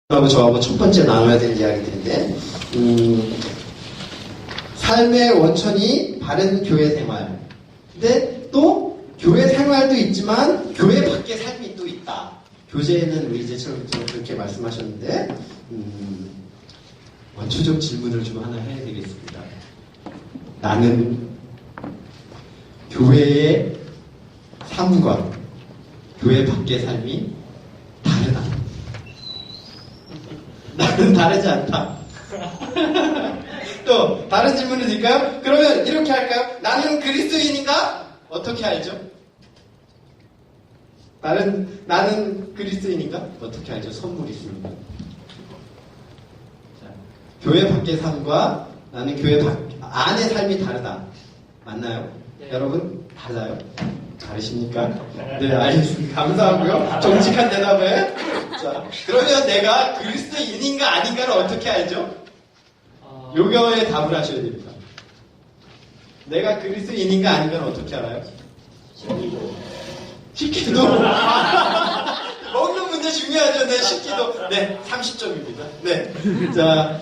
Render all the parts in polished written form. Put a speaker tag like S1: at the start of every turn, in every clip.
S1: 하고 저하고 첫 번째 나눠야 될 이야기들인데, 삶의 원천이 바른 교회 생활. 근데 또 교회 생활도 있지만 교회 밖의 삶이 또 있다. 교재에는 우리 이제처럼 그렇게 말씀하셨는데, 원초적 질문을 좀 하나 해야 되겠습니다. 나는 교회의 삶과 교회 밖의 삶이 다르다. 나는 다르지 않다. 또 다른 질문을 드릴까요? 그러면 이렇게 할까요? 나는 그리스도인인가? 어떻게 알죠? 나는 그리스도인인가? 어떻게 알죠? 선물이 있습니다. 자, 교회 밖의 삶과 나는 교회 안의 삶이 다르다. 맞나요?
S2: 네.
S1: 여러분 달라요? 다르십니까? 네, 알겠습니다. 감사하고요. 정직한 대답에. 자, 그러면 내가 그리스도인인가 아닌가를 어떻게 알죠? 요거에 답을 하셔야 됩니다. 내가 그리스도인인가 아닌가를 어떻게 알아요? 식기도. 먹는 문제 중요하죠. 네, 식기도. 네, 30점입니다. 네. 자,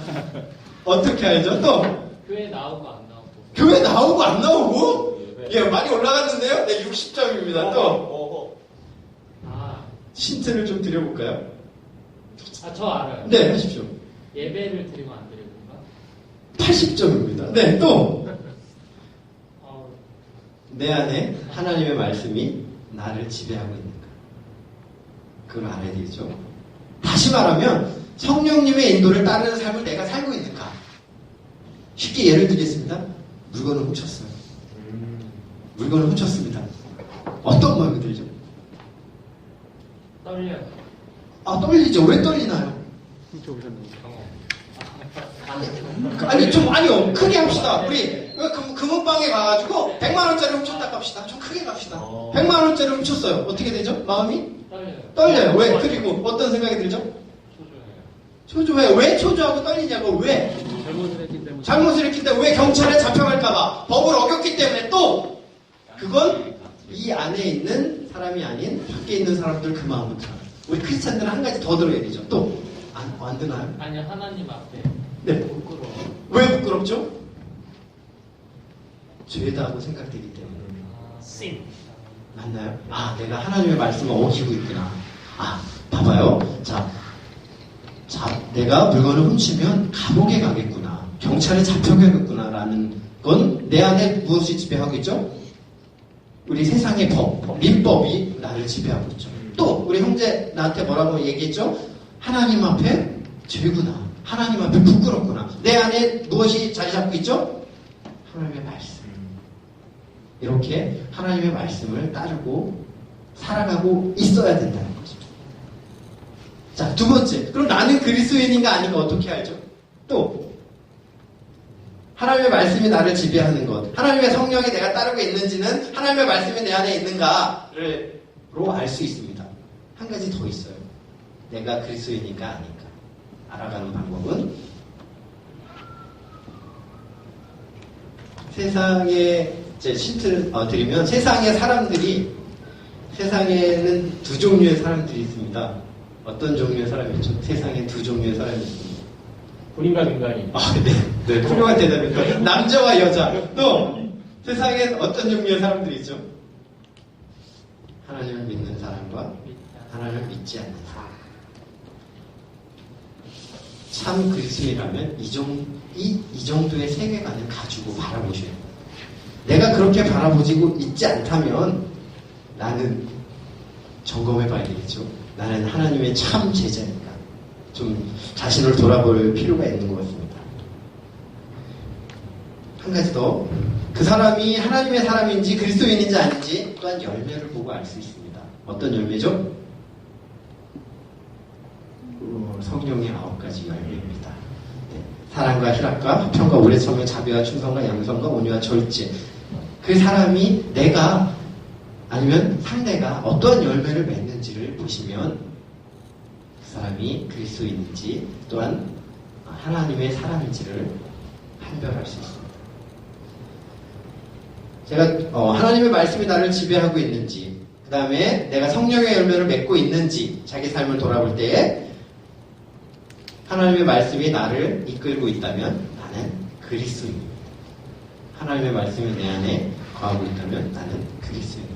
S1: 어떻게 알죠? 또?
S2: 교회 나오고 안 나오고.
S1: 교회 나오고 안 나오고? 예, 많이 올라갔는데요? 네, 60점입니다. 또? 힌트를 좀 드려볼까요?
S2: 저 알아요.
S1: 네, 하십시오.
S2: 예배를 드리고 안 드리고인가?
S1: 80점입니다. 네, 또?
S2: 어,
S1: 내 안에 하나님의 말씀이 나를 지배하고 있는가? 그걸 알아야 되겠죠? 다시 말하면 성령님의 인도를 따르는 삶을 내가 살고 있는가? 쉽게 예를 들겠습니다. 물건을 훔쳤어요. 물건을 훔쳤습니다. 어떤 마음이 들죠?
S2: 떨려요.
S1: 떨리죠. 왜 떨리나요? 아니요. 크게 합시다. 우리 금은방에 가가지고 100만원짜리 훔쳤다 갑시다. 좀 크게 갑시다. 100만원짜리 훔쳤어요. 어떻게 되죠? 마음이? 떨려요. 왜? 그리고 어떤 생각이 들죠? 초조해요. 왜 초조하고 떨리냐고? 왜? 잘못을 했기 때문에. 왜? 경찰에 잡혀갈까봐. 법을 어겼기 때문에. 또 그건 이 안에 있는 사람이 아닌 밖에 있는 사람들 그 마음을 들어요. 우리 크리스찬들은 한 가지 더 들어야 되죠. 또 안 드나요?
S2: 아니요, 하나님 앞에.
S1: 네.
S2: 부끄러워.
S1: 왜 부끄럽죠? 죄다고 생각되기 때문에.
S2: 씬.
S1: 맞나요? 내가 하나님의 말씀을 어기고 있구나. 봐봐요. 자, 내가 물건을 훔치면 감옥에 가겠구나. 경찰에 잡혀가겠구나라는 건 내 안에 무엇이 지배하고 있죠? 우리 세상의 민법이 나를 지배하고 있죠. 또 우리 형제 나한테 뭐라고 얘기했죠? 하나님 앞에 죄구나. 하나님 앞에 부끄럽구나. 내 안에 무엇이 자리 잡고 있죠? 하나님의 말씀. 이렇게 하나님의 말씀을 따르고 살아가고 있어야 된다는 거죠. 자, 두 번째. 그럼 나는 그리스도인인가 아닌가 어떻게 알죠? 또 하나님의 말씀이 나를 지배하는 것, 하나님의 성령이 내가 따르고 있는지는 하나님의 말씀이 내 안에 있는가로 알 수 있습니다. 한 가지 더 있어요. 내가 그리스도인인가 아닌가 알아가는 방법은 세상에 힌트를 드리면 세상에는 두 종류의 사람들이 있습니다. 어떤 종류의 사람이 있죠? 세상에 두 종류의 사람이 있습니다.
S2: 군인과 민간인.
S1: 네, 훌륭한 대답입니다. 남자와 여자. 또 세상엔 어떤 종류의 사람들이 있죠? 하나님을 믿는 사람과 하나님을 믿지 않는 사람. 참 그리스도인이라면 이 정도의 세계관을 가지고 바라보셔야 돼요. 내가 그렇게 바라보지고 있지 않다면 나는 점검해 봐야 되겠죠. 나는 하나님의 참 제자인가. 좀 자신을 돌아볼 필요가 있는 것 같습니다. 한 가지 더. 그 사람이 하나님의 사람인지 그리스도인인지 아닌지 또한 열매를 보고 알 수 있습니다. 어떤 열매죠? 성령의 9가지 열매입니다. 네. 사랑과 희락과 화평과 오래 참여 자비와 충성과 양성과 온유와 절제. 그 사람이 내가 아니면 상대가 어떠한 열매를 맺는지를 보시면 그 사람이 그리스도인인지 또한 하나님의 사람인지를 판별할 수 있습니다. 제가 하나님의 말씀이 나를 지배하고 있는지, 그 다음에 내가 성령의 열매를 맺고 있는지 자기 삶을 돌아볼 때에 하나님의 말씀이 나를 이끌고 있다면 나는 그리스도입니다. 하나님의 말씀이 내 안에 거하고 있다면 나는 그리스도입니다.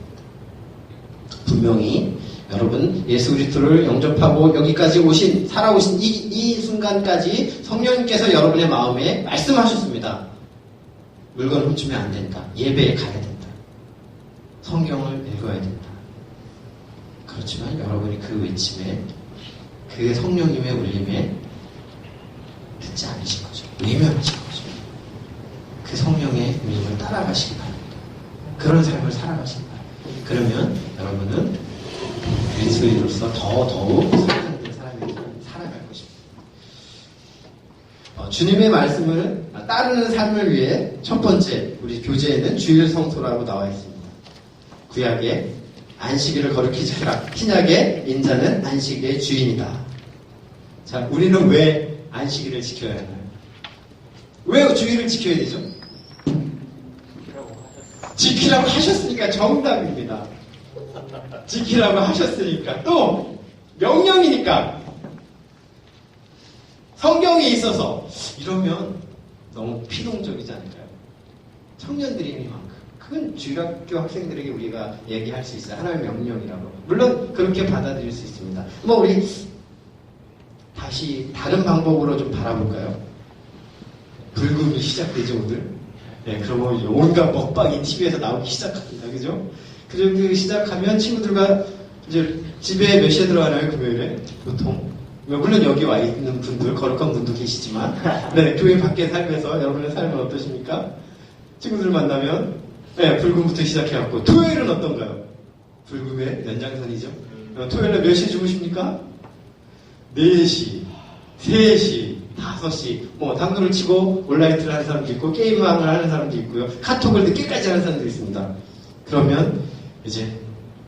S1: 분명히 여러분 예수 그리스도를 영접하고 여기까지 살아오신 이 순간까지 성령님께서 여러분의 마음에 말씀하셨습니다. 물건 훔치면 안 된다. 예배에 가야 된다. 성경을 읽어야 된다. 그렇지만 여러분이 그 외침에 그 성령님의 울림에 듣지 않으신 거죠. 외면하신 거죠. 그 성령의 울림을 따라가시기 바랍니다. 그런 삶을 살아가시기 바랍니다. 그러면 여러분은 그리스도인으로서 더더욱 성장된 사람이 살아갈 것입니다. 주님의 말씀을 따르는 삶을 위해 첫 번째 우리 교재에는 주일 성소라고 나와 있습니다. 구약에 안식일을 거룩히 지키라. 신약에 인자는 안식일의 주인이다. 자, 우리는 왜 안식일을 지켜야 하나요? 왜 주일을 지켜야 되죠? 지키라고 하셨으니까 정답입니다. 지키라고 하셨으니까 또 명령이니까 성경에 있어서 이러면 너무 피동적이지 않을까요? 청년들이니만큼 그건 주일학교 학생들에게 우리가 얘기할 수 있어요. 하나님의 명령이라고. 물론 그렇게 받아들일 수 있습니다. 우리 다시 다른 방법으로 좀 바라볼까요? 불금이 시작되죠 오늘. 네, 그러면 온갖 먹방이 TV에서 나오기 시작합니다. 그죠? 그리고 시작하면 친구들과 이제 집에 몇 시에 들어가나요? 금요일에? 보통. 물론 여기 와 있는 분들, 거룩한 분도 계시지만, 네, 교회 밖에 살면서 여러분의 삶은 어떠십니까? 친구들 만나면, 네, 불금부터 시작해갖고, 토요일은 어떤가요? 불금의 연장선이죠? 토요일에 몇 시에 주무십니까? 4시, 3시, 5시, 당구를 치고 온라이트를 하는 사람도 있고, 게임왕을 하는 사람도 있고요. 카톡을 늦게까지 하는 사람도 있습니다. 그러면, 이제,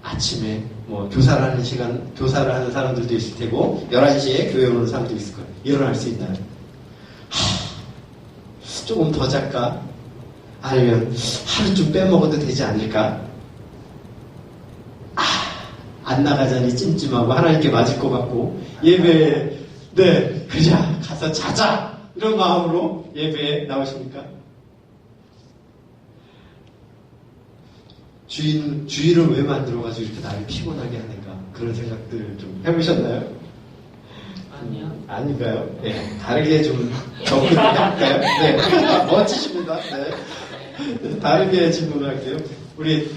S1: 아침에, 교사를 하는 사람들도 있을 테고, 11시에 교회 오는 사람도 있을 거예요. 일어날 수 있나요? 조금 더 잘까? 아니면, 하루 좀 빼먹어도 되지 않을까? 안 나가자니 찜찜하고, 하나님께 맞을 것 같고, 예배에, 네, 그냥 가서 자자! 이런 마음으로 예배에 나오십니까? 주일을 왜 만들어가지고 이렇게 나를 피곤하게 하는가? 그런 생각들 좀 해보셨나요?
S2: 아니요.
S1: 아닌가요? 네. 다르게 좀 접근을 해볼까요? 네. 멋지십니다. 네. 다르게 질문을 할게요. 우리,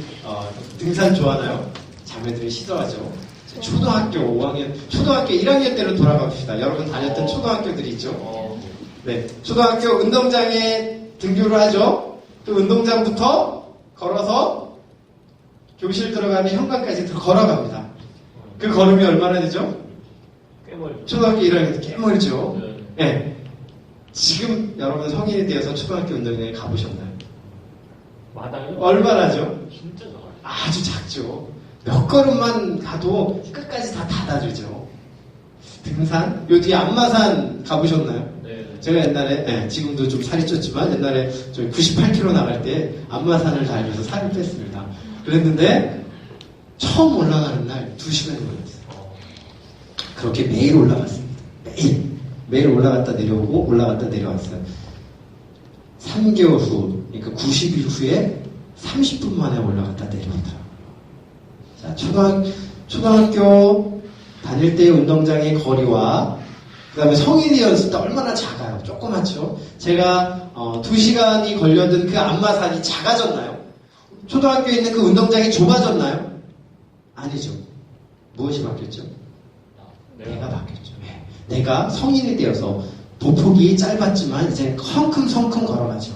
S1: 등산 좋아하나요? 자매들이 싫어하죠. 초등학교 5학년, 초등학교 1학년 때로 돌아갑시다. 여러분 다녔던 초등학교들이 있죠? 네. 초등학교 운동장에 등교를 하죠? 그 운동장부터 걸어서 교실 들어가면 현관까지 걸어갑니다. 그 걸음이 얼마나 되죠?
S2: 꽤 멀죠.
S1: 초등학교 1학년 때 꽤 멀죠?
S2: 네.
S1: 네. 지금 여러분 성인이 되어서 초등학교 운동장에 가보셨나요?
S2: 마당이요?
S1: 얼마나죠?
S2: 진짜 좋아요.
S1: 아주 작죠. 몇 걸음만 가도 끝까지 다 닫아주죠. 등산? 요 뒤에 안마산 가보셨나요?
S2: 네.
S1: 제가 옛날에, 네, 지금도 좀 살이 쪘지만 옛날에 저희 98kg 나갈 때 안마산을 달려서 살을 뺐습니다. 그랬는데 처음 올라가는 날 2시간이 걸렸어요. 그렇게 매일 올라갔습니다. 매일 올라갔다 내려오고 올라갔다 내려왔어요. 3개월 후, 그러니까 90일 후에 30분 만에 올라갔다 내려오더라고요. 자, 초등학교 다닐 때의 운동장의 거리와 그 다음에 성인이었을 때 얼마나 작아요. 조그맣죠. 제가 2시간이 걸려든 그 안마산이 작아졌나요? 초등학교에 있는 그 운동장이 좁아졌나요? 아니죠. 무엇이 바뀌었죠? 내가 바뀌었죠. 네. 내가 성인이 되어서 보폭이 짧았지만 이제 성큼성큼 걸어가죠.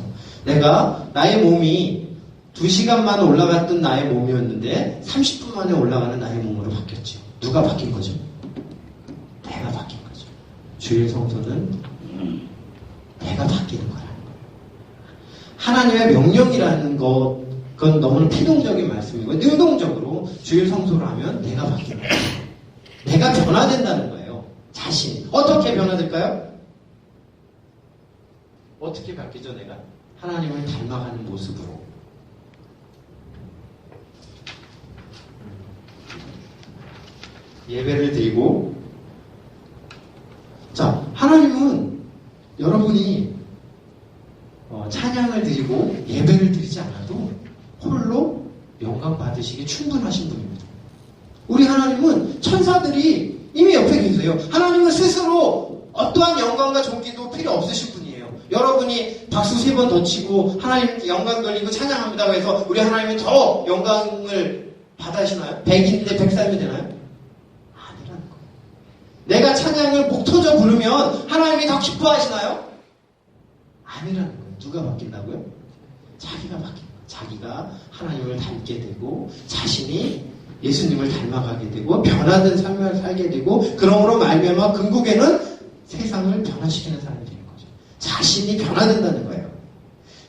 S1: 내가 나의 몸이 2시간 만에 올라갔던 나의 몸이었는데 30분 만에 올라가는 나의 몸으로 바뀌었죠. 누가 바뀐 거죠? 내가 바뀐 거죠. 주일 성소는 내가 바뀌는 거라는 거예요. 하나님의 명령이라는 그건 너무나 피동적인 말씀이고 능동적으로 주일 성소를 하면 내가 바뀌는 거예요. 내가 변화된다는 거예요. 자신. 어떻게 변화될까요? 어떻게 바뀌죠, 내가? 하나님을 닮아가는 모습으로. 예배를 드리고, 자, 하나님 받으시기 충분하신 분입니다. 우리 하나님은 천사들이 이미 옆에 계세요. 하나님은 스스로 어떠한 영광과 존귀도 필요 없으신 분이에요. 여러분이 박수 3번 더 치고 하나님께 영광 돌리고 찬양합니다고 해서 우리 하나님이 더 영광을 받으시나요? 100인데 100살이 되나요? 아니라는 거예요. 내가 찬양을 목 터져 부르면 하나님이 더 기뻐하시나요? 아니라는 거예요. 누가 바뀐다고요? 자기가 바뀐 거예요. 자기가 하나님을 닮게 되고 자신이 예수님을 닮아가게 되고 변화된 삶을 살게 되고 그러므로 말미암아 궁극에는 세상을 변화시키는 사람이 되는 거죠. 자신이 변화된다는 거예요.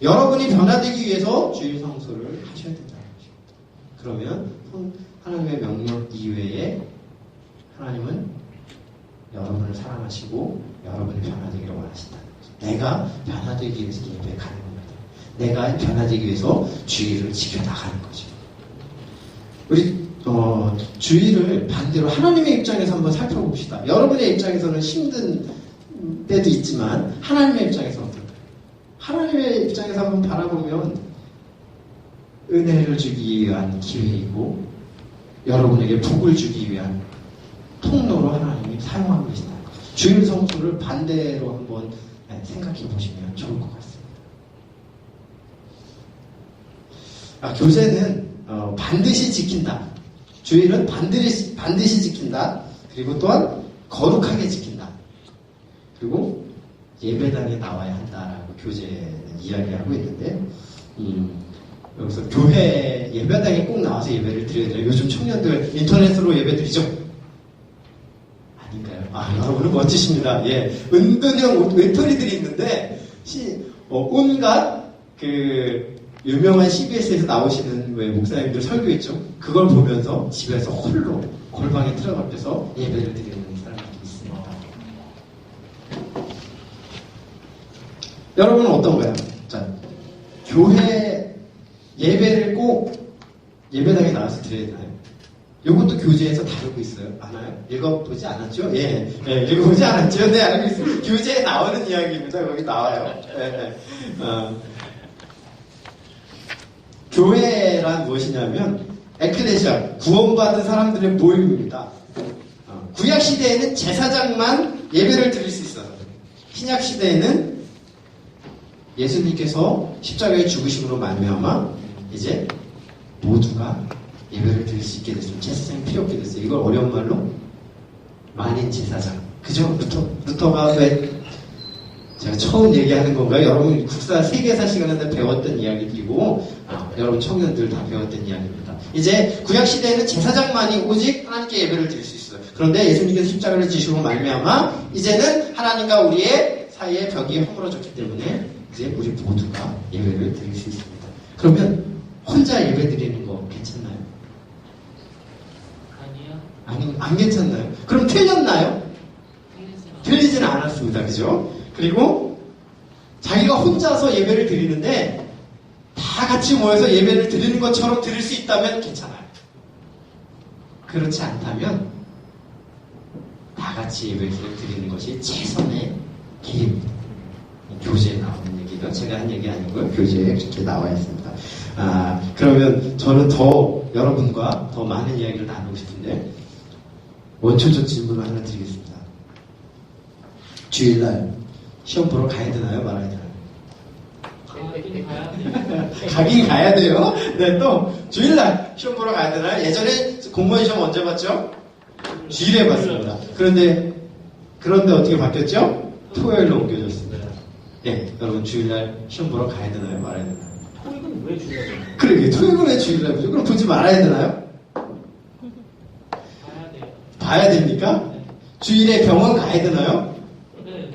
S1: 여러분이 변화되기 위해서 주일 성수를 하셔야 된다는 거죠. 그러면 하나님의 명령 이외에 하나님은 여러분을 사랑하시고 여러분이 변화되기를 원하신다는 거죠. 내가 변화되기 위해서 예배에 가는 겁니다. 내가 변화되기 위해서 주일을 지켜나가는 거죠. 우리 주일을 반대로 하나님의 입장에서 한번 살펴봅시다. 여러분의 입장에서는 힘든 때도 있지만 하나님의 입장에서 어떨까요? 하나님의 입장에서 한번 바라보면 은혜를 주기 위한 기회이고 여러분에게 복을 주기 위한 통로로 하나님이 사용하고 계신다는 거죠. 주일 성수를 반대로 한번 생각해 보시면 좋을 것 같습니다. 교제는 반드시 지킨다. 주일은 반드시 지킨다. 그리고 또한 거룩하게 지킨다. 그리고 예배당에 나와야 한다라고 교제는 이야기하고 있는데 여기서 교회 예배당에 꼭 나와서 예배를 드려야 돼요. 요즘 청년들 인터넷으로 예배 드리죠? 아닌가요? 여러분은 멋지십니다. 예, 은근형 외톨이들이 있는데 온갖 유명한 CBS에서 나오시는 목사님들 설교 있죠? 그걸 보면서 집에서 홀로 골방에 틀어박혀서 예배를 드리는 사람들이 있습니다. 여러분은 어떤가요? 자, 교회 예배를 꼭 예배당에 나와서 드려야 되나요? 이것도 교재에서 다루고 있어요. 아나요? 읽어보지 않았죠? 예, 읽어보지 않았죠? 네, 알고 있습니다. 교재에 나오는 이야기입니다. 거기 나와요. 교회란 무엇이냐면 에클레시아, 구원받은 사람들의 모임입니다. 구약 시대에는 제사장만 예배를 드릴 수 있어요. 신약 시대에는 예수님께서 십자가에 죽으심으로 말미암아 이제 모두가 예배를 드릴 수 있게 됐어요. 제사장이 필요 없게 됐어요. 이걸 어려운 말로 만인 제사장. 그죠? 루터가 왜 제가 처음 얘기하는 건가요? 여러분 국사 세계사 시간에 배웠던 이야기이고 여러분 청년들 다 배웠던 이야기입니다. 이제 구약시대에는 제사장만이 오직 하나님께 예배를 드릴 수 있어요. 그런데 예수님께서 십자가를 지시고 말미암아 이제는 하나님과 우리의 사이에 벽이 허물어졌기 때문에 이제 우리 모두가 예배를 드릴 수 있습니다. 그러면 혼자 예배 드리는 거 괜찮나요?
S2: 아니요.
S1: 안 괜찮나요? 그럼 틀렸나요? 틀리지는 않았습니다. 그죠? 그리고 자기가 혼자서 예배를 드리는데 다 같이 모여서 예배를 드리는 것처럼 드릴 수 있다면 괜찮아요. 그렇지 않다면 다 같이 예배를 드리는 것이 최선의 길입니다. 교재에 나오는 얘기가 제가 한 얘기 아니고요. 교재에 그렇게 나와 있습니다. 그러면 저는 더 여러분과 더 많은 이야기를 나누고 싶은데 원초적 질문을 하나 드리겠습니다. 주일날 시험 보러 가야 되나요? 말아야 되나요? 가긴 가야 돼요. 네, 또 주일날 시험 보러 가야 되나요? 예전에 공무원 시험 언제 봤죠? 주일에 봤습니다. 그런데 어떻게 바뀌었죠? 토요일로 옮겨졌습니다. 네, 여러분 주일날 시험 보러 가야 되나요? 말아야 되나요?
S2: 토익은 왜 주일날?
S1: 그러게 토요일은 왜 주일날 보죠? 그럼 보지 말아야 되나요?
S2: 봐야 돼요.
S1: 봐야 됩니까?
S2: 네.
S1: 주일에 병원 가야 되나요?
S2: 네.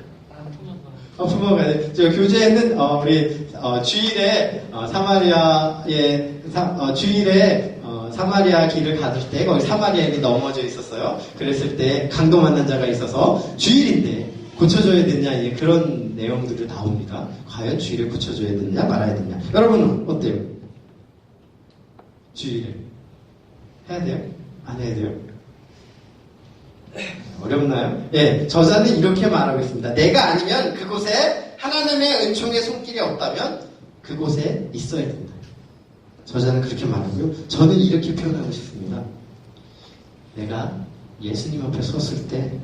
S1: 부모가 가야 돼. 저 교재에는 우리 주일에 주일에 사마리아 길을 가실 때 거기 사마리아인이 넘어져 있었어요. 그랬을 때 강도 만난 자가 있어서 주일인데 고쳐줘야 되냐 그런 내용들이 나옵니다. 과연 주일에 고쳐줘야 되냐 말아야 되냐. 여러분은 어때요? 주일에 해야 돼요? 안 해야 돼요? 어렵나요? 예, 저자는 이렇게 말하고 있습니다. 내가 아니면 그곳에 하나님의 은총의 손길이 없다면 그곳에 있어야 된다. 저자는 그렇게 말하고요. 저는 이렇게 표현하고 싶습니다. 내가 예수님 앞에 섰을 때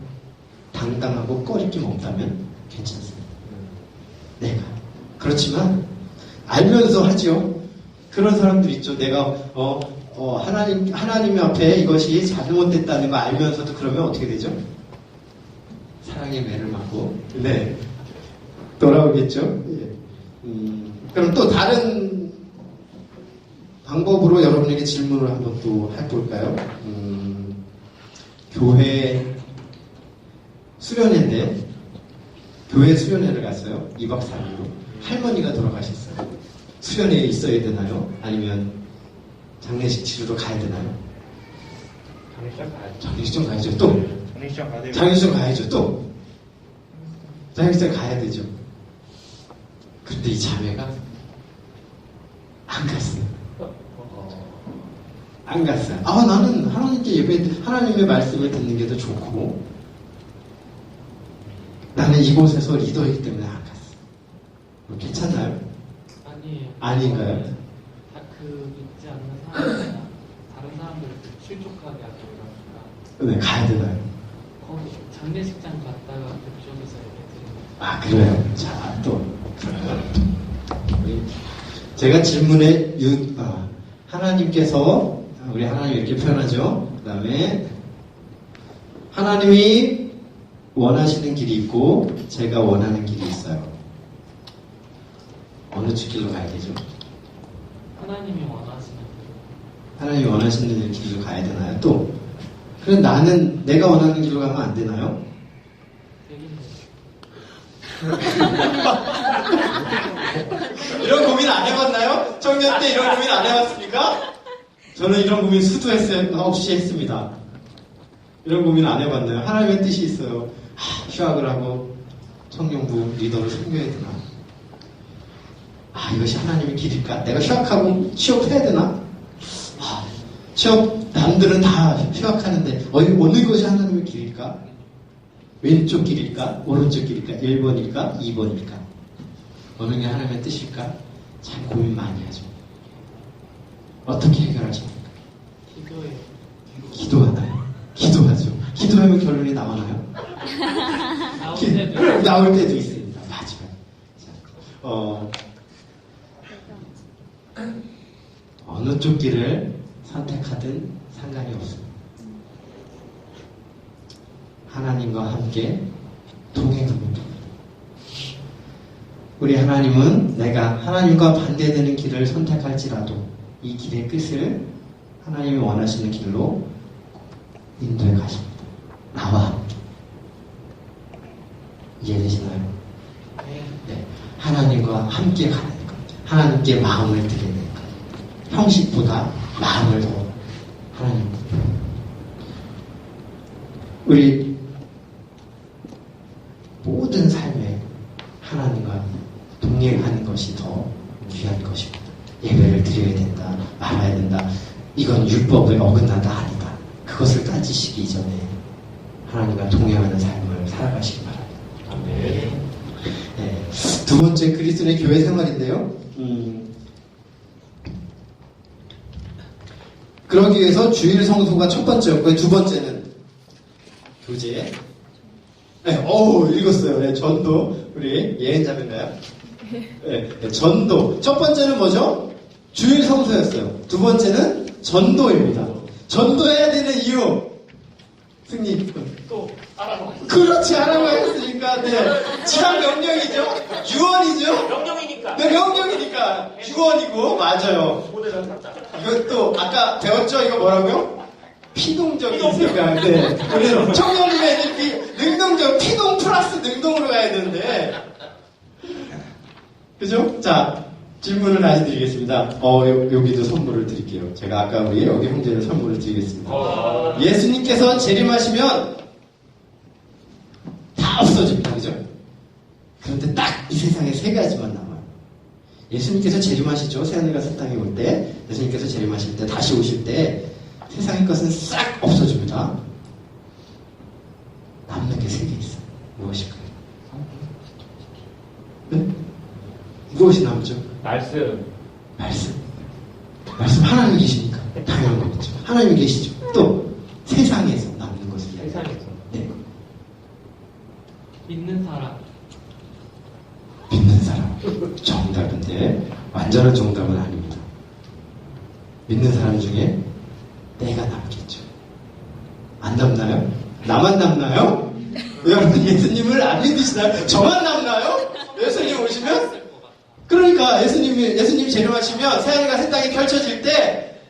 S1: 당당하고 꺼리낌 없다면 괜찮습니다. 내가. 그렇지만 알면서 하죠. 그런 사람들 있죠. 내가 하나님 앞에 이것이 잘못됐다는 거 알면서도 그러면 어떻게 되죠? 사랑의 매를 맞고 네 돌아오겠죠. 예. 그럼 또 다른 방법으로 여러분에게 질문을 한번 또 해볼까요? 교회 수련회인데 교회 수련회를 갔어요. 2박 3일로 할머니가 돌아가셨어요. 수련회에 있어야 되나요? 아니면 장례식 치르러 가야 되나요?
S2: 장례식 가야죠.
S1: 장례식장 가야죠. 또
S2: 장례식 가야 돼요.
S1: 장례식장 가야죠. 또 장례식장 가야 되죠. 근데 이 자매가 안 갔어요. 안 갔어요. 나는 하나님께 하나님의 말씀을 듣는 게 더 좋고, 나는 이곳에서 리더이기 때문에 안 갔어요. 괜찮나요?
S2: 아니에요.
S1: 아닌가요?
S2: 그 믿지 않는 사람이나 다른 사람들 실족하게 하고 이러니까
S1: 네, 가야 되나요?
S2: 거기 장례식장 갔다가 그쪽에서 예배 드리는
S1: 그래요. 자, 또. 제가 질문에, 하나님께서, 우리 하나님 이렇게 표현하죠. 그 다음에, 하나님이 원하시는 길이 있고, 제가 원하는 길이 있어요. 어느 쪽 길로 가야 되죠?
S2: 하나님이 원하시는
S1: 하나님이 원하시는 길로 가야 되나요? 또, 그럼 내가 원하는 길로 가면 안 되나요? 이런 고민 안 해봤나요? 청년 때 이런 고민 안 해봤습니까? 저는 이런 고민 수도 없이 했습니다. 이런 고민 안 해봤나요? 하나님의 뜻이 있어요. 휴학을 하고 청년부 리더를 섬겨야 되나? 이것이 하나님의 길일까? 내가 휴학하고 취업해야 되나? 취업 남들은 다 휴학하는데 어느 것이 하나님의 길일까? 왼쪽 길일까? 오른쪽 길일까? 1번일까? 2번일까? 어느 게 하나님의 뜻일까? 참 고민 많이 하죠. 어떻게 해결하십니까?
S2: 기도예요.
S1: 기도하나요? 기도하죠. 기도하면 결론이 나오나요? 나올 때도 있습니다. 맞아요. 어느 쪽 길을 선택하든 상관이 없습니다. 하나님과 함께 동행하면 됩니다. 우리 하나님은 내가 하나님과 반대되는 길을 선택할지라도 이 길의 끝을 하나님이 원하시는 길로 인도해 가십니다. 나와 함께. 이해되시나요? 네. 하나님과 함께 가는 것. 하나님께 마음을 드리는 것. 형식보다 마음을 더 하나님. 우리 모든 삶에 하나님과 동행하는 것이 더 귀한 것입니다. 예배를 드려야 된다, 말아야 된다. 이건 율법에 어긋나다 아니다. 그것을 따지시기 이전에 하나님과 동행하는 삶을 살아가시기 바랍니다. 네. 두 번째 그리스도의 교회 생활인데요. 그러기 위해서 주일 성수가 첫 번째였고요. 두 번째는 교제. 네, 읽었어요. 네, 전도. 우리 예은자매인가요? 네, 전도. 첫 번째는 뭐죠? 주일 성수였어요. 두 번째는 전도입니다. 전도해야 되는 이유. 승리.
S2: 또 알아봐.
S1: 그렇지, 알아봐야 했으니까. 네. 지상 명령이죠? 유언이죠?
S2: 명령이니까.
S1: 네, 명령이니까. 유언이고, 맞아요.
S2: 모델을 찾자.
S1: 이것도 아까 배웠죠? 이거 뭐라고요? 피동적인 생각. 네. 우리 청년님의 능동적, 피동 플러스 능동으로 가야 되는데. 그죠? 자, 질문을 다시 드리겠습니다. 여기도 선물을 드릴게요. 제가 아까 우리 여기 형제는 선물을 드리겠습니다. 예수님께서 재림하시면 다 없어집니다. 그죠? 그런데 딱 이 세상에 세 가지만 남아요. 예수님께서 재림하시죠. 새하늘과 새 땅에 올 때, 예수님께서 재림하실 때, 다시 오실 때 세상의 것은 싹 없어집니다. 남는 게 세 개 있어요. 무엇일까요? 네? 무엇이 남죠?
S2: 말씀.
S1: 말씀. 하나님이 계시죠. 또 세상에서 남는 것을 이야기해요.
S2: 세상에서
S1: 네.
S2: 믿는 사람.
S1: 믿는 사람. 정답인데 완전한 정답은 아닙니다. 믿는 사람 중에 내가 남겠죠. 안 남나요? 나만 남나요? 여러분 예수님을 안 믿으시나요? 저만 남나요? 예수님 오시면? 그러니까 예수님이 재림하시면 새하늘과 새 땅이 펼쳐질 때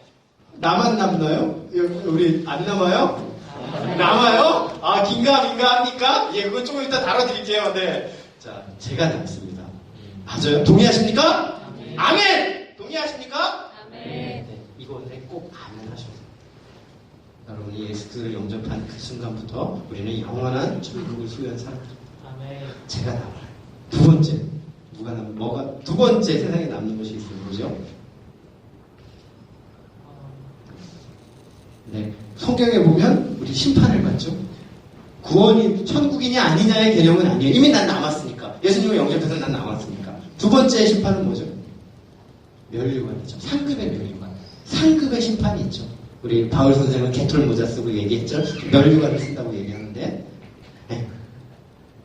S1: 나만 남나요? 우리 안 남아요? 남아요? 아 긴가 합니까? 예, 그건 조금 이따 다뤄드릴게요. 네. 자, 제가 남습니다. 맞아요? 동의하십니까? 아멘! 동의하십니까? 네. 이건데 꼭 아멘 하셔야 돼요. 여러분이 예수를 영접한 그 순간부터 우리는 영원한 천국을 소유한 사람들.
S2: 아멘.
S1: 제가 남아요. 두 번째. 두 번째 세상에 남는 것이 있어요. 뭐죠? 네. 성경에 보면 우리 심판을 받죠. 구원이 천국이냐 아니냐의 개념은 아니에요. 이미 난 남았으니까. 예수님을 영접해서 난 남았으니까. 두 번째 심판은 뭐죠? 멸류관이죠. 상급의 멸류관. 상급의 심판이 있죠. 우리 바울 선생은 개털 모자 쓰고 얘기했죠. 멸류관을 쓴다고 얘기하는데 네.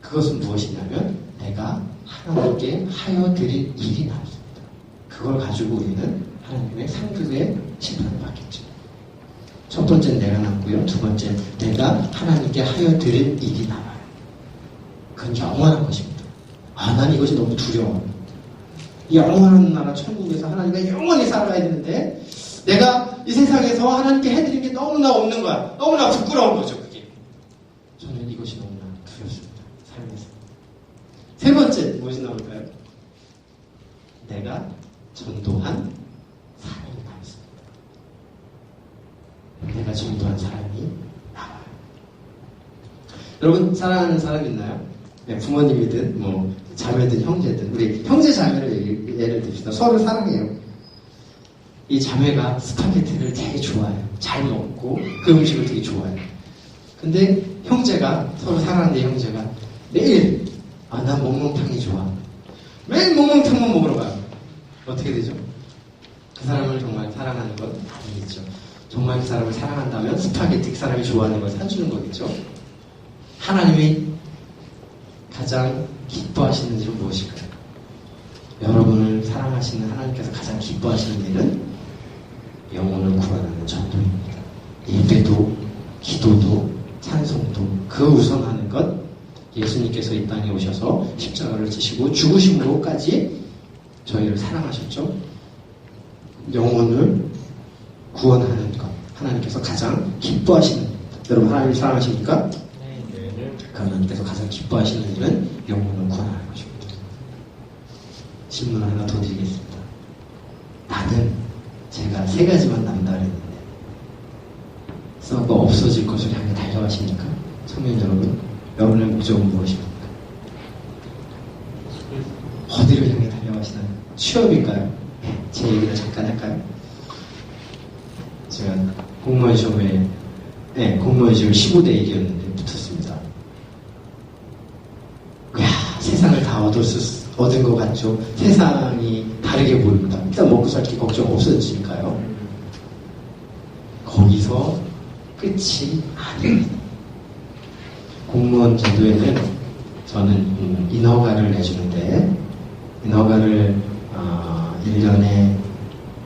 S1: 그것은 무엇이냐면 내가 하나님께 하여 드릴 일이 남습니다. 그걸 가지고 우리는 하나님의 상급의 심판을 받겠죠. 첫 번째는 내가 남고요. 두 번째는 내가 하나님께 하여 드릴 일이 남아요. 그건 영원한 것입니다. 난 이것이 너무 두려워. 영원한 나라 천국에서 하나님과 영원히 살아야 되는데 내가 이 세상에서 하나님께 해드린 게 너무나 없는 거야. 너무나 부끄러운 거죠, 그게. 저는 이것이 너무나 두렵습니다. 삶에서. 세 번째, 무엇이 나올까요? 내가 전도한 사람이 남습니다. 내가 전도한 사람이 남아요. 여러분, 사랑하는 사람 있나요? 네, 부모님이든, 자매든, 형제든, 우리 형제 자매를 예를 듭시다. 서로 사랑해요. 이 자매가 스파게티를 되게 좋아해요. 잘 먹고 그 음식을 되게 좋아해요. 근데 형제가 서로 사랑하는데 형제가 매일 난 멍멍탕이 좋아. 매일 멍멍탕만 먹으러 가요. 어떻게 되죠? 그 사람을 정말 사랑하는 건 아니겠죠. 정말 그 사람을 사랑한다면 스파게티 그 사람이 좋아하는 걸 사주는 거겠죠. 하나님이 가장 기뻐하시는 일은 무엇일까요? 여러분을 사랑하시는 하나님께서 가장 기뻐하시는 일은 영혼을 구원하는 전도입니다. 예배도, 기도도, 찬송도 그 우선하는 것 예수님께서 이 땅에 오셔서 십자가를 지시고 죽으심으로까지 저희를 사랑하셨죠. 영혼을 구원하는 것 하나님께서 가장 기뻐하시는 일입니다. 여러분 하나님을 사랑하십니까?
S2: 네.
S1: 하나님께서 가장 기뻐하시는 일은 영혼을 구원하는 것입니다. 질문 하나 더 드리겠습니다. 나는 제가 세 가지만 남다 그랬는데 썩어 없어질 것을 향해 달려가십니까? 청년 여러분, 여러분의 목적은 무엇입니까? 어디를 향해 달려가시나요? 취업일까요? 제 얘기를 잠깐 할까요? 제가 공무원 시험에 공무원 시험 15대 1이었는데 붙었습니다. 세상을 다 얻은 것 같죠? 세상이 다르게 보입니다. 일단 먹고 살기 걱정 없어지니까요. 거기서 끝이 아닙니다. 공무원 제도에는 저는 인허가를 내주는데 인허가를 1년에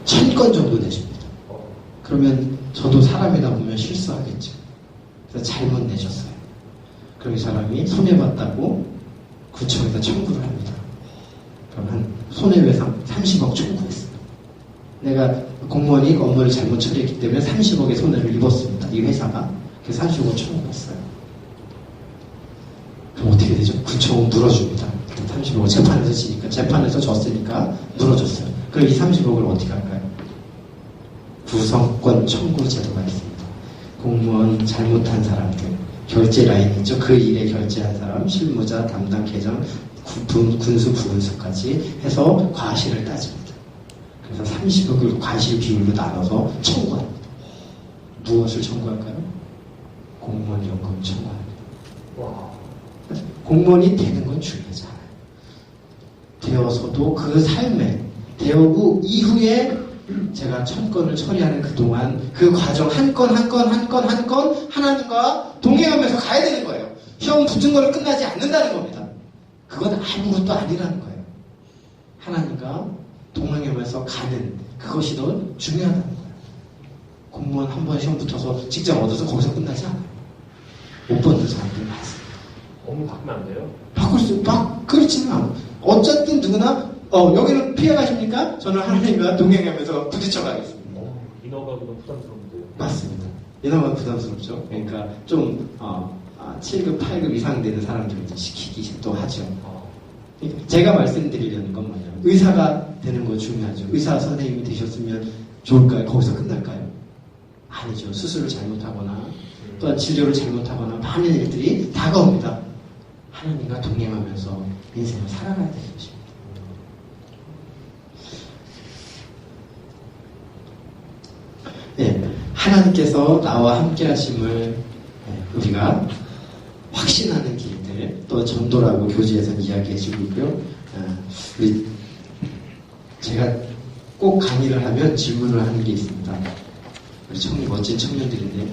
S1: 1000건 정도 내줍니다. 그러면 저도 사람이다 보면 실수하겠죠. 그래서 잘못 내줬어요. 그럼 이 사람이 손해봤다고 구청에다 청구를 합니다. 그럼 한 손해배상 30억 청구했어요. 내가 공무원이 업무를 잘못 처리했기 때문에 30억의 손해를 입었습니다. 이 회사가. 그래서 30억 청구했어요. 그럼 어떻게 되죠? 구청은 물어줍니다. 30억 재판에서 지니까 재판에서 졌으니까 물어줬어요. 그럼 이 30억을 어떻게 할까요? 구성권 청구 제도가 있습니다. 공무원 잘못한 사람들 결제 라인 있죠. 그 일에 결제한 사람, 실무자, 담당 계장, 군수, 부군수까지 해서 과실을 따집니다. 그래서 30억을 과실 비율로 나눠서 청구합니다. 무엇을 청구할까요? 공무원 연금 청구합니다. 공무원이 되는 건 중요하지 않아요. 되어서도 그 삶에, 되어고 이후에 제가 1000건을 처리하는 그동안 그 과정 한 건 하나님과 동행하면서 가야 되는 거예요. 시험 붙은 거를 끝나지 않는다는 겁니다. 그건 아무것도 아니라는 거예요. 하나님과 동행하면서 가는 그것이 더 중요하다는 거예요. 공무원 한 번 시험 붙어서 직장 얻어서 거기서 끝나지 않아요. 못 받는 사람들 많습니다.
S3: 업무 바꾸면 안 돼요?
S1: 그렇지는 않아요. 어쨌든 누구나 여기는 피해가십니까? 저는 하나님과 동행하면서 부딪혀가겠습니다.
S3: 인허가 그건 부담스러운데요.
S1: 맞습니다. 인허가 부담스럽죠. 그러니까 좀 7급, 8급 이상 되는 사람들을 이제 시키기 또 하죠. 그러니까 제가 말씀드리려는 건 뭐냐면 의사가 되는 거 중요하죠. 의사 선생님이 되셨으면 좋을까요? 거기서 끝날까요? 아니죠. 수술을 잘못하거나 또한 진료를 잘못하거나 많은 일들이 다가옵니다. 하나님과 동행하면서 인생을 살아가야 되는 것입니다. 네, 하나님께서 나와 함께 하심을 우리가 확신하는 길들, 또 전도라고 교재에서 이야기해주고 있고요. 제가 꼭 강의를 하면 질문을 하는 게 있습니다. 우리 멋진 청년들인데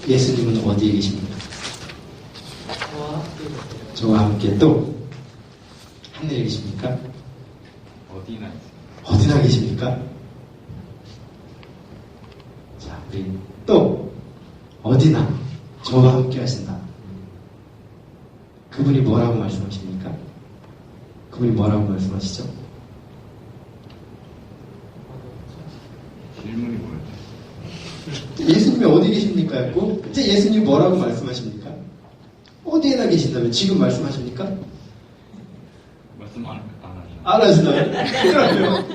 S1: 예수님은 어디에 계십니까? 저와 함께 또 하늘에 계십니까? 어디나 계십니까? 자, 우리 또 어디나 저와 함께 하신다. 그분이 뭐라고 말씀하십니까? 그분이 뭐라고 말씀하시죠?
S4: 질문이 뭐예요?
S1: 예수님이 어디 계십니까? 했고 이제 예수님이 뭐라고 말씀하십니까? 어디에나 계신다면 지금 말씀하십니까?
S4: 말씀 안 하시나요?
S1: 안 하시나요? 그러면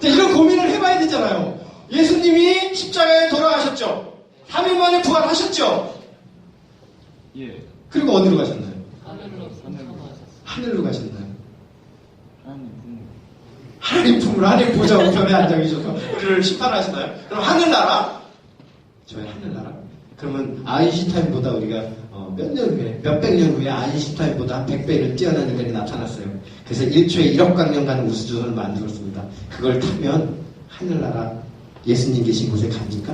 S1: 이런 고민을 해봐야 되잖아요. 예수님이 십자가에 돌아가셨죠. 3일 만에 부활하셨죠.
S4: 예.
S1: 그리고 어디로 가셨나요?
S2: 하늘로
S1: 하늘로 가셨나요?
S4: 하나님 부모.
S1: 하나님 품으로 하나님 보좌 우편에 앉아 계셔서 우리를 심판하시나요? 그럼 하늘나라? 저희 하늘나라? 그러면 아인슈타인보다 우리가 몇 년 후에, 몇백 년 후에 아인슈타인보다 100배를 뛰어난 인간이 나타났어요. 그래서 1초에 1억 광년 가는 우주선을 만들었습니다. 그걸 타면 하늘나라 예수님 계신 곳에 갑니까?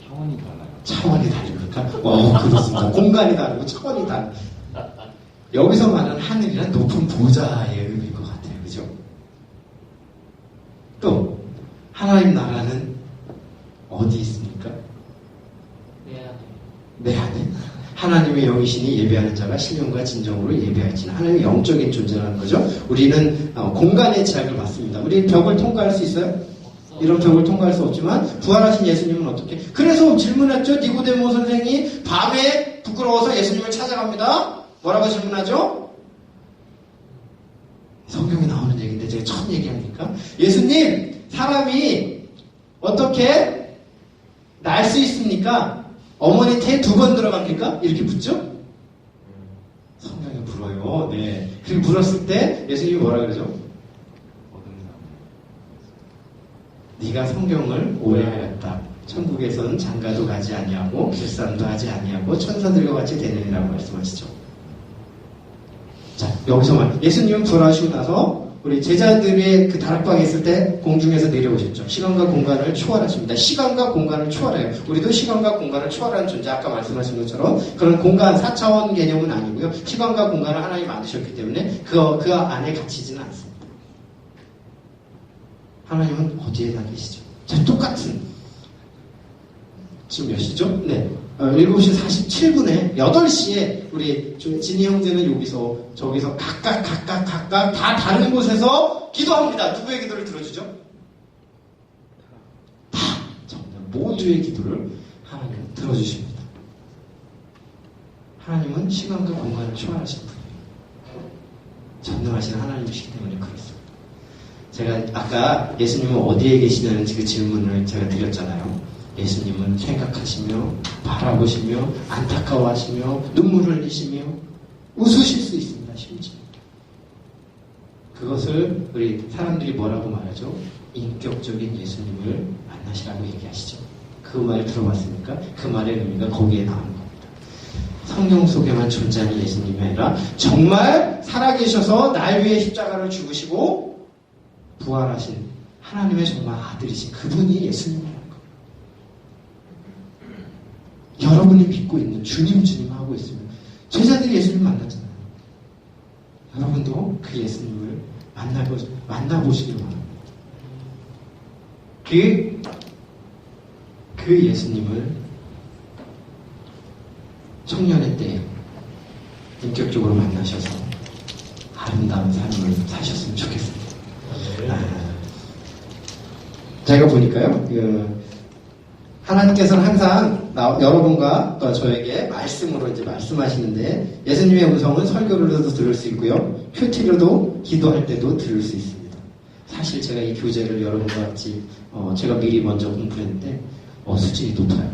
S4: 차원이 달라요.
S1: 차원이 다릅니까? 그렇습니다. 공간이 다르고 차원이 다르고. 여기서 말하는 하늘이란 높은 보좌의 의미인 것 같아요. 그죠? 또 하나님 나라는 어디 있습니까? 내 안에. 하나님의 영이시니 예배하는 자가 신령과 진정으로 예배할지는 하나님의 영적인 존재라는 거죠. 우리는 공간의 제약을 받습니다. 우리 벽을 통과할 수 있어요? 이런 벽을 통과할 수 없지만 부활하신 예수님은 어떻게? 그래서 질문했죠. 니고데모 선생이 밤에 부끄러워서 예수님을 찾아갑니다. 뭐라고 질문하죠? 성경에 나오는 얘기인데 제가 처음 얘기하니까 예수님, 사람이 어떻게 날 수 있습니까? 어머니 태 2번 들어갑니까? 이렇게 묻죠? 성경에 물어요. 네. 그리고 물었을 때 예수님이 뭐라 그러죠? 네가 성경을 오해하였다. 천국에서는 장가도 가지 아니하고 길쌈도 하지 아니하고 천사들과 같이 되느니라고 말씀하시죠. 자, 여기서만 예수님은 부활하시고 나서 우리 제자들의 그 다락방에 있을 때 공중에서 내려오셨죠. 시간과 공간을 초월하십니다. 시간과 공간을 초월해요. 우리도 시간과 공간을 초월하는 존재, 아까 말씀하신 것처럼 그런 공간 4차원 개념은 아니고요. 시간과 공간을 하나님 만드셨기 때문에 그 안에 갇히지는 않습니다. 하나님은 어디에나 계시죠. 자, 똑같은 지금 몇 시죠? 네. 7시 47분에 8시에 우리 진이 형제는 여기서 저기서 각각 다 다른 곳에서 기도합니다. 누구의 기도를 들어주죠? 다 정말 모두의 기도를 하나님은 들어주십니다. 하나님은 시간과 공간을 초월하신 분이에요. 전능하신 하나님이시기 때문에 그렇습니다. 제가 아까 예수님은 어디에 계시냐는 그 질문을 제가 드렸잖아요. 예수님은 생각하시며 바라보시며 안타까워하시며 눈물을 흘리시며 웃으실 수 있습니다. 심지어 그것을 우리 사람들이 뭐라고 말하죠? 인격적인 예수님을 만나시라고 얘기하시죠. 그 말 들어봤습니까? 그 말의 의미가 거기에 나오는 겁니다. 성경 속에만 존재하는 예수님이 아니라 정말 살아계셔서 날 위해 십자가를 죽으시고 부활하신 하나님의 정말 아들이신 그분이 예수님이라는 거. 여러분이 믿고 있는 주님 하고 있으면 제자들이 예수님 만났잖아요. 여러분도 그 예수님을 만나보시길 바랍니다. 그 예수님을 청년의 때에 인격적으로 만나셔서 아름다운 삶을 사셨으면 좋겠습니다. 제가 보니까요, 하나님께서는 항상 여러분과 또 저에게 말씀으로 이제 말씀하시는데, 예수님의 음성은 설교로도 들을 수 있고요, 큐티로도 기도할 때도 들을 수 있습니다. 사실 제가 이 교재를 여러분과 같이 제가 미리 먼저 공부했는데 수준이 높아요.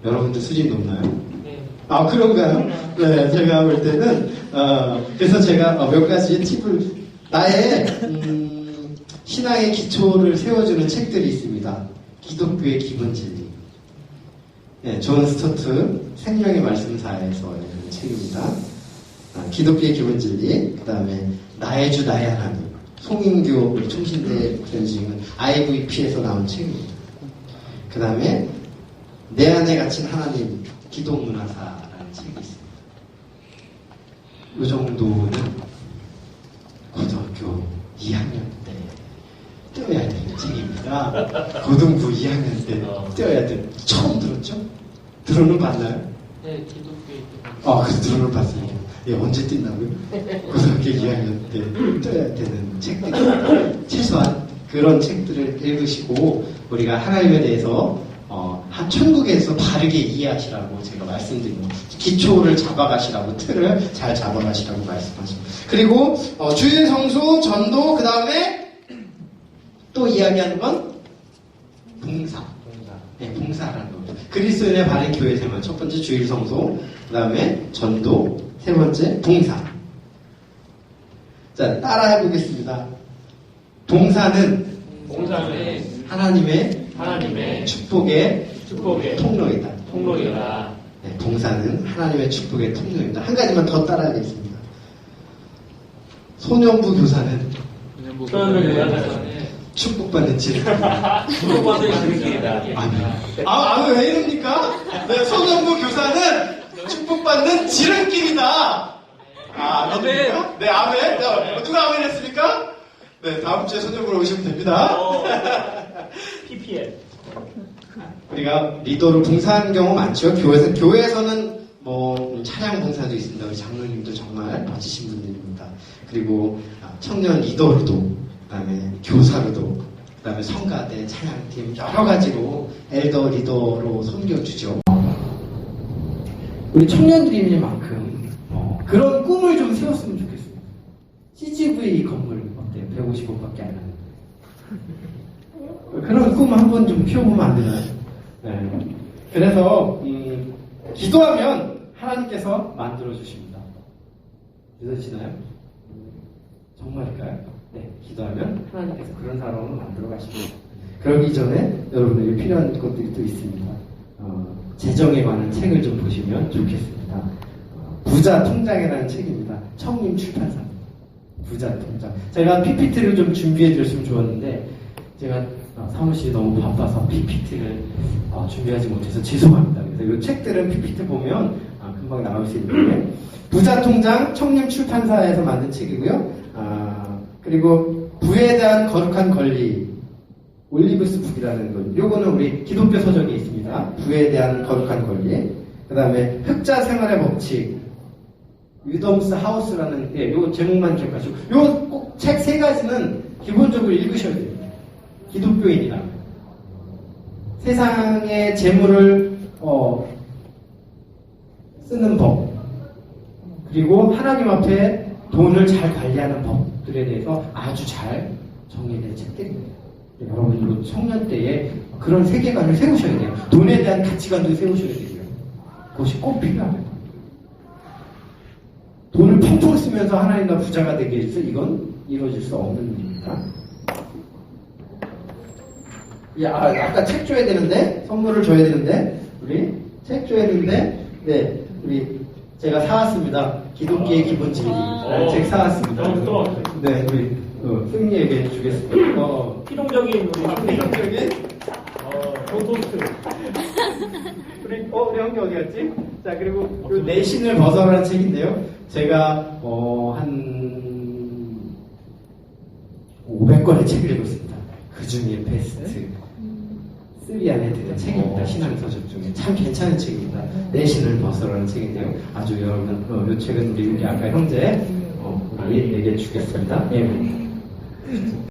S1: 여러분들 수준이 높나요?
S2: 네.
S1: 아, 그런가요? 네, 제가 볼 때는 그래서 제가 몇 가지 팁을, 나의 신앙의 기초를 세워주는 책들이 있습니다. 기독교의 기본 진리. 네, 존 스토트 생명의 말씀사에서 있는 책입니다. 기독교의 기본 진리. 그 다음에 나의 주 나의 하나님. 송인교 우리 총신대 전시는 IVP에서 나온 책입니다. 그 다음에 내 안에 갇힌 하나님 기독문화사라는 책이 있습니다. 이 정도는 고등학교 2학년 때 떼어야 되는 책입니다. 고등부 2학년 때 떼어야 되는. 처음 들었죠? 들어는 봤나요?
S2: 네, 기독교에 있던.
S1: 그 들어는 봤어요. 예, 언제 뛴다고요? 고등학교 2학년 때 떼어야 되는 책들입니다. 최소한 그런 책들을 읽으시고 우리가 하나님에 대해서 한 천국에서 바르게 이해하시라고 제가 말씀드리고, 기초를 잡아가시라고, 틀을 잘 잡아가시라고 말씀하십니다. 그리고 주일 성수, 전도, 그 다음에 또 이야기하는 건 봉사. 네, 봉사라는 겁니다. 그리스도인의 바른 교회 생활. 첫 번째 주일 성수, 그 다음에 전도, 세 번째 봉사. 자, 따라 해보겠습니다. 봉사는 하나님의 축복의 통로이다. 네, 봉사는 하나님의 축복의 통로입니다. 한 가지만 더 따라하겠습니다. 소년부 교사는 축복받는 지름길이다. 아멘. 왜 이럽니까? 네, 소년부 교사는 축복받는 지름길이다. 아멘입니까? 네, 아멘. 누가 아멘 했습니까? 네, 다음 주에 소년부로 오시면 됩니다.
S3: PPL.
S1: 우리가 리더로 봉사하는 경우 많죠. 교회에서는 찬양 봉사도 있습니다. 우리 장로님도 정말 멋지신 분들입니다. 그리고 청년 리더로도, 그 다음에 교사로도, 그 다음에 성가대, 찬양팀, 여러 가지로 엘더 리더로 섬겨주죠. 우리 청년들이니만큼 그런 꿈을 좀 세웠으면 좋겠습니다. CGV 건물 어때요? 150억밖에 안 하는. 그런 꿈 한번 좀 키워보면 안 되나요? 네. 그래서 기도하면 하나님께서 만들어주십니다. 믿어지나요? 정말일까요? 네, 기도하면 하나님께서 그런 사람을 만들어 가십니다. 그러기 전에 여러분에게 필요한 것들이 또 있습니다. 재정에 관한 책을 좀 보시면 좋겠습니다. 부자 통장이라는 책입니다. 청림 출판사. 부자 통장. 제가 PPT를 좀 준비해 드렸으면 좋았는데 제가 사무실이 너무 바빠서 PPT를 준비하지 못해서 죄송합니다. 그래서 이 책들은 PPT 보면 금방 나올 수 있는데, 부자 통장 청림 출판사에서 만든 책이고요. 그리고 부에 대한 거룩한 권리, 올리브스 북이라는 것. 요거는 우리 기독교 서적에 있습니다. 부에 대한 거룩한 권리. 그 다음에 흑자 생활의 법칙, 위덤스 하우스라는, 요 제목만 기억하시고, 요 꼭 책 세 가지는 기본적으로 읽으셔야 됩니다. 기독교인이라. 세상의 재물을 쓰는 법, 그리고 하나님 앞에 돈을 잘 관리하는 법들에 대해서 아주 잘 정리된 책들입니다. 여러분, 청년 때에 그런 세계관을 세우셔야 돼요. 돈에 대한 가치관도 세우셔야 되고요. 그것이 꼭 필요합니다. 돈을 펑펑 쓰면서 하나님과 부자가 되게 해서 이건 이루어질 수 없는 일입니다. 아까 책 줘야 되는데, 선물을 줘야 되는데, 우리 책 줘야 되는데, 네, 제가 사왔습니다. 기독교의 기본 진리. 책 사왔습니다. 네, 우리 승리의 형에게 주겠습니다.
S3: 필용적인 우리
S1: 필용적인
S3: 토스트.
S1: 우리 형님 어디 갔지? 자, 그리고 그 내신을 벗어라는 책인데요. 제가 한 500권의 책을 읽고 있습니다. 그 중에 베스트 3 안에 드는 책입니다. 신앙서적 중에 참 괜찮은 책입니다. 내신을 벗어라는 책인데요. 아주 여러분, 이 책은 우리 아까 형제 우리에게 주겠습니다. 예.